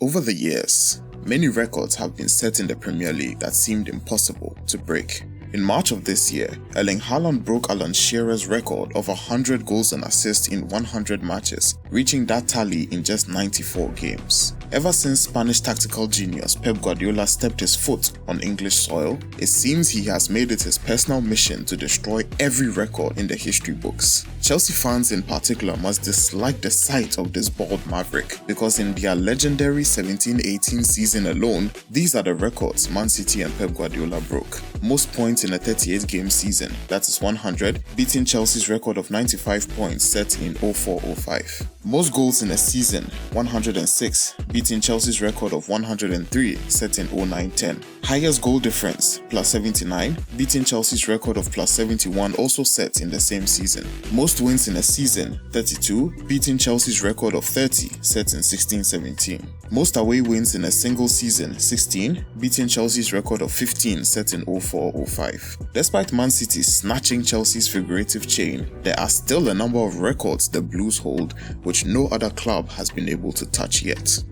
Over the years, many records have been set in the Premier League that seemed impossible to break. In March of this year, Erling Haaland broke Alan Shearer's record of 100 goals and assists in 100 matches, reaching that tally in just 94 games. Ever since Spanish tactical genius Pep Guardiola stepped his foot on English soil, it seems he has made it his personal mission to destroy every record in the history books. Chelsea fans in particular must dislike the sight of this bald maverick, because in their legendary 17-18 season alone, these are the records Man City and Pep Guardiola broke. Most points in a 38-game season, that is 100, beating Chelsea's record of 95 points set in 04-05. Most goals in a season, 106, beating Chelsea's record of 103 set in 09-10. Highest goal difference, plus 79, beating Chelsea's record of plus 71 also set in the same season. Most wins in a season, 32, beating Chelsea's record of 30 set in 16-17. Most away wins in a single season, 16, beating Chelsea's record of 15 set in 04-05. Despite Man City snatching Chelsea's figurative chain, there are still a number of records the Blues hold which no other club has been able to touch yet.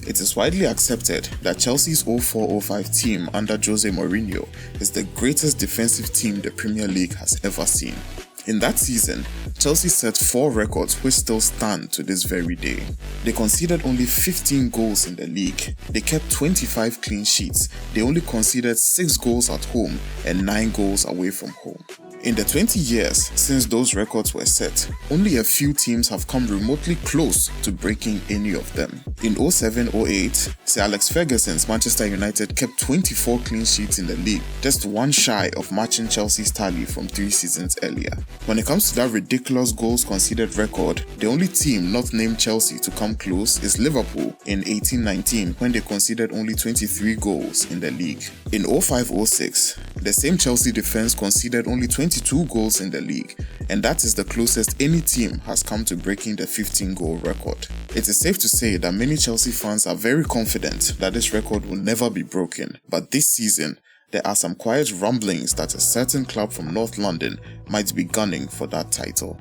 It is widely accepted that Chelsea's 04-05 team under Jose Mourinho is the greatest defensive team the Premier League has ever seen. In that season, Chelsea set 4 records which still stand to this very day. They conceded only 15 goals in the league, they kept 25 clean sheets, they only conceded 6 goals at home and 9 goals away from home. In the 20 years since those records were set, only a few teams have come remotely close to breaking any of them. In 07-08, Sir Alex Ferguson's Manchester United kept 24 clean sheets in the league, just one shy of matching Chelsea's tally from 3 seasons earlier. When it comes to that ridiculous goals conceded record, the only team not named Chelsea to come close is Liverpool in 18-19 when they conceded only 23 goals in the league. In 05-06, the same Chelsea defense conceded only 22 goals in the league, and that is the closest any team has come to breaking the 15-goal record. It is safe to say that many Chelsea fans are very confident that this record will never be broken, but this season, there are some quiet rumblings that a certain club from North London might be gunning for that title.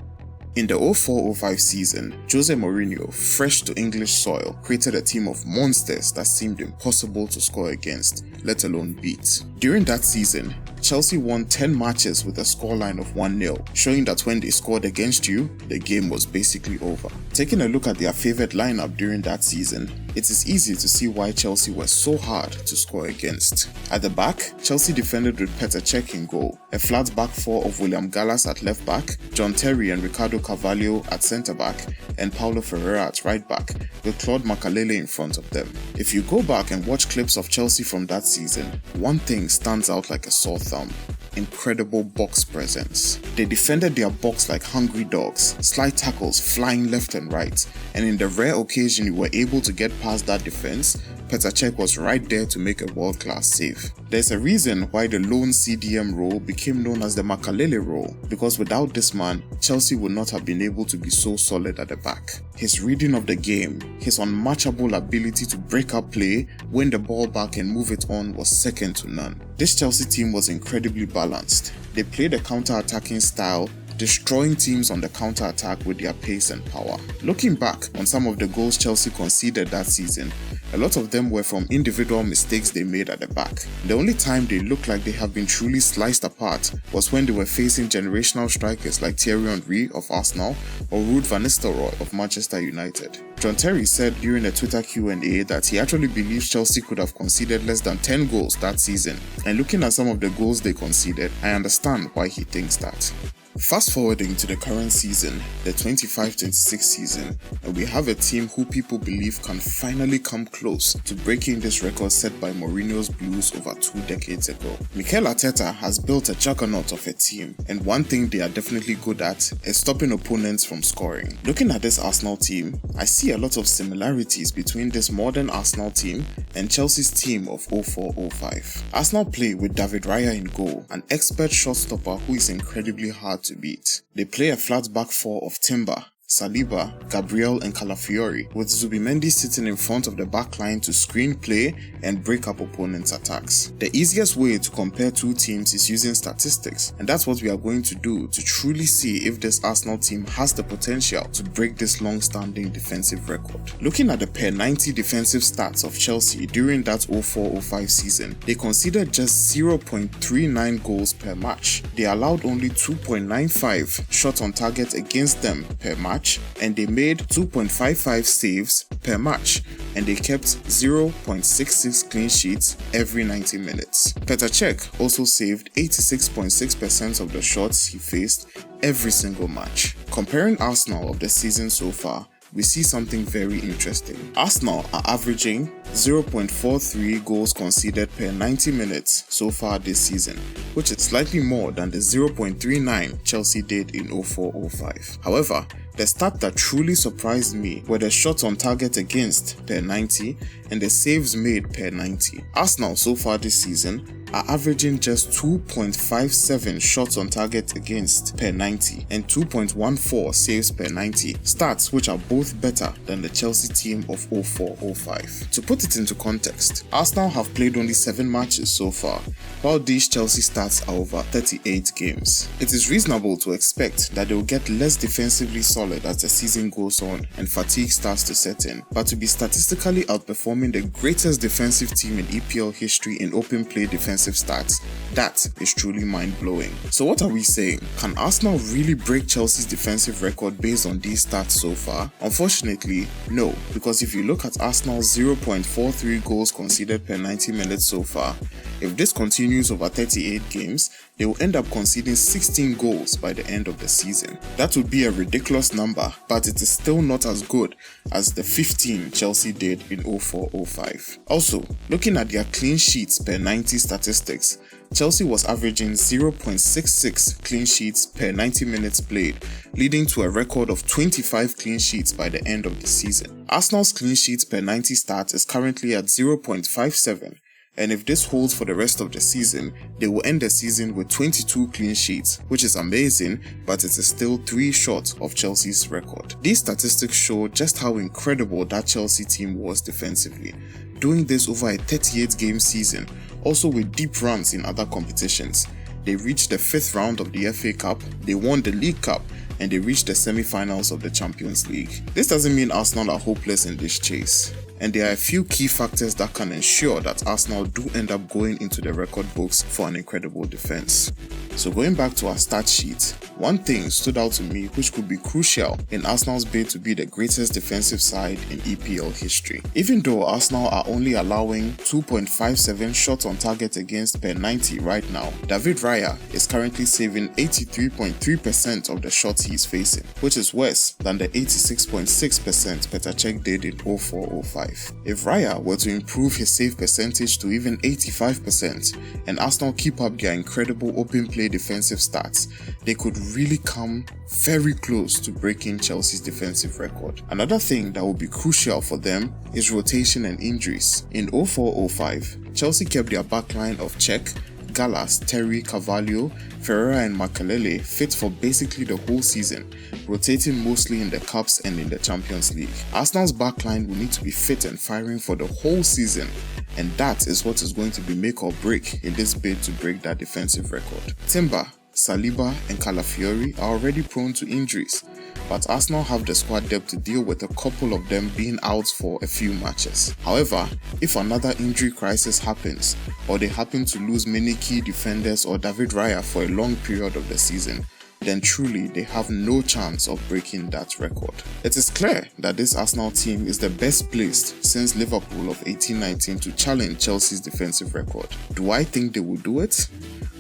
In the 04-05 season, Jose Mourinho, fresh to English soil, created a team of monsters that seemed impossible to score against, let alone beat. During that season, Chelsea won 10 matches with a scoreline of 1-0, showing that when they scored against you, the game was basically over. Taking a look at their favourite lineup during that season, it is easy to see why Chelsea were so hard to score against. At the back, Chelsea defended with Petr Cech in goal, a flat back four of William Gallas at left back, John Terry and Ricardo Carvalho at centre back, and Paulo Ferreira at right back, with Claude Makelele in front of them. If you go back and watch clips of Chelsea from that season, one thing stands out like a sore thumb: incredible box presence. They defended their box like hungry dogs, slide tackles flying left and right, and in the rare occasion you were able to get past that defense, Petr Cech was right there to make a world-class save. There's a reason why the lone CDM role became known as the Makelele role, because without this man, Chelsea would not have been able to be so solid at the back. His reading of the game, his unmatchable ability to break up play, win the ball back and move it on was second to none. This Chelsea team was incredibly balanced. They played a counter-attacking style, destroying teams on the counter-attack with their pace and power. Looking back on some of the goals Chelsea conceded that season, a lot of them were from individual mistakes they made at the back. The only time they looked like they have been truly sliced apart was when they were facing generational strikers like Thierry Henry of Arsenal or Ruud van Nistelrooy of Manchester United. John Terry said during a Twitter Q&A that he actually believes Chelsea could have conceded less than 10 goals that season, and looking at some of the goals they conceded, I understand why he thinks that. Fast forwarding to the current season, the 25-26 season, and we have a team who people believe can finally come close to breaking this record set by Mourinho's Blues over 2 decades ago. Mikel Arteta has built a juggernaut of a team, and one thing they are definitely good at is stopping opponents from scoring. Looking at this Arsenal team, I see a lot of similarities between this modern Arsenal team and Chelsea's team of 04-05. Arsenal play with David Raya in goal, an expert shot stopper who is incredibly hard to beat. They play a flat back four of Timber, Saliba, Gabriel and Calafiori, with Zubimendi sitting in front of the backline to screen play and break up opponents' attacks. The easiest way to compare two teams is using statistics, and that's what we are going to do to truly see if this Arsenal team has the potential to break this long-standing defensive record. Looking at the per 90 defensive stats of Chelsea during that 04-05 season, they conceded just 0.39 goals per match. They allowed only 2.95 shots on target against them per match, and they made 2.55 saves per match, and they kept 0.66 clean sheets every 90 minutes. Petr Cech also saved 86.6% of the shots he faced every single match. Comparing Arsenal of the season so far, we see something very interesting. Arsenal are averaging 0.43 goals conceded per 90 minutes so far this season, which is slightly more than the 0.39 Chelsea did in 04-05. However, the stat that truly surprised me were the shots on target against per 90 and the saves made per 90. Arsenal so far this season are averaging just 2.57 shots on target against per 90 and 2.14 saves per 90, stats which are both better than the Chelsea team of 04-05. To put it into context, Arsenal have played only 7 matches so far, while these Chelsea stats are over 38 games. It is reasonable to expect that they will get less defensively solid as the season goes on and fatigue starts to set in, but to be statistically outperforming the greatest defensive team in EPL history in open play defensive stats, that is truly mind-blowing. So what are we saying? Can Arsenal really break Chelsea's defensive record based on these stats so far? Unfortunately, no, because if you look at Arsenal's 0.43 goals conceded per 90 minutes so far, if this continues over 38 games, they will end up conceding 16 goals by the end of the season. That would be a ridiculous number, but it is still not as good as the 15 Chelsea did in 04-05. Also, looking at their clean sheets per 90 statistics, Chelsea was averaging 0.66 clean sheets per 90 minutes played, leading to a record of 25 clean sheets by the end of the season. Arsenal's clean sheets per 90 stat is currently at 0.57. And if this holds for the rest of the season, they will end the season with 22 clean sheets, which is amazing, but it is still 3 short of Chelsea's record. These statistics show just how incredible that Chelsea team was defensively, doing this over a 38-game season, also with deep runs in other competitions. They reached the 5th round of the FA Cup, they won the League Cup, and they reached the semi-finals of the Champions League. This doesn't mean Arsenal are hopeless in this chase, and there are a few key factors that can ensure that Arsenal do end up going into the record books for an incredible defense. So going back to our stat sheet, one thing stood out to me which could be crucial in Arsenal's bid to be the greatest defensive side in EPL history. Even though Arsenal are only allowing 2.57 shots on target against per 90 right now, David Raya is currently saving 83.3% of the shots he is facing, which is worse than the 86.6% Petr Cech did in 04-05. If Raya were to improve his save percentage to even 85% and Arsenal keep up their incredible open play defensive stats, they could really come very close to breaking Chelsea's defensive record. Another thing that will be crucial for them is rotation and injuries. In 04-05, Chelsea kept their backline of Cech, Gallas, Terry, Carvalho, Ferreira and Makelele fit for basically the whole season, rotating mostly in the Cups and in the Champions League. Arsenal's backline will need to be fit and firing for the whole season, and that is what is going to be make or break in this bid to break that defensive record. Timber, Saliba and Calafiori are already prone to injuries, but Arsenal have the squad depth to deal with a couple of them being out for a few matches. However, if another injury crisis happens, or they happen to lose many key defenders or David Raya for a long period of the season, then truly they have no chance of breaking that record. It is clear that this Arsenal team is the best placed since Liverpool of 1819 to challenge Chelsea's defensive record. Do I think they will do it?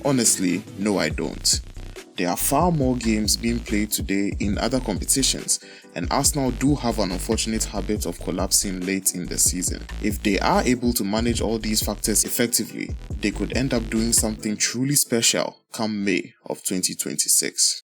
Honestly, no I don't. There are far more games being played today in other competitions, and Arsenal do have an unfortunate habit of collapsing late in the season. If they are able to manage all these factors effectively, they could end up doing something truly special come May of 2026.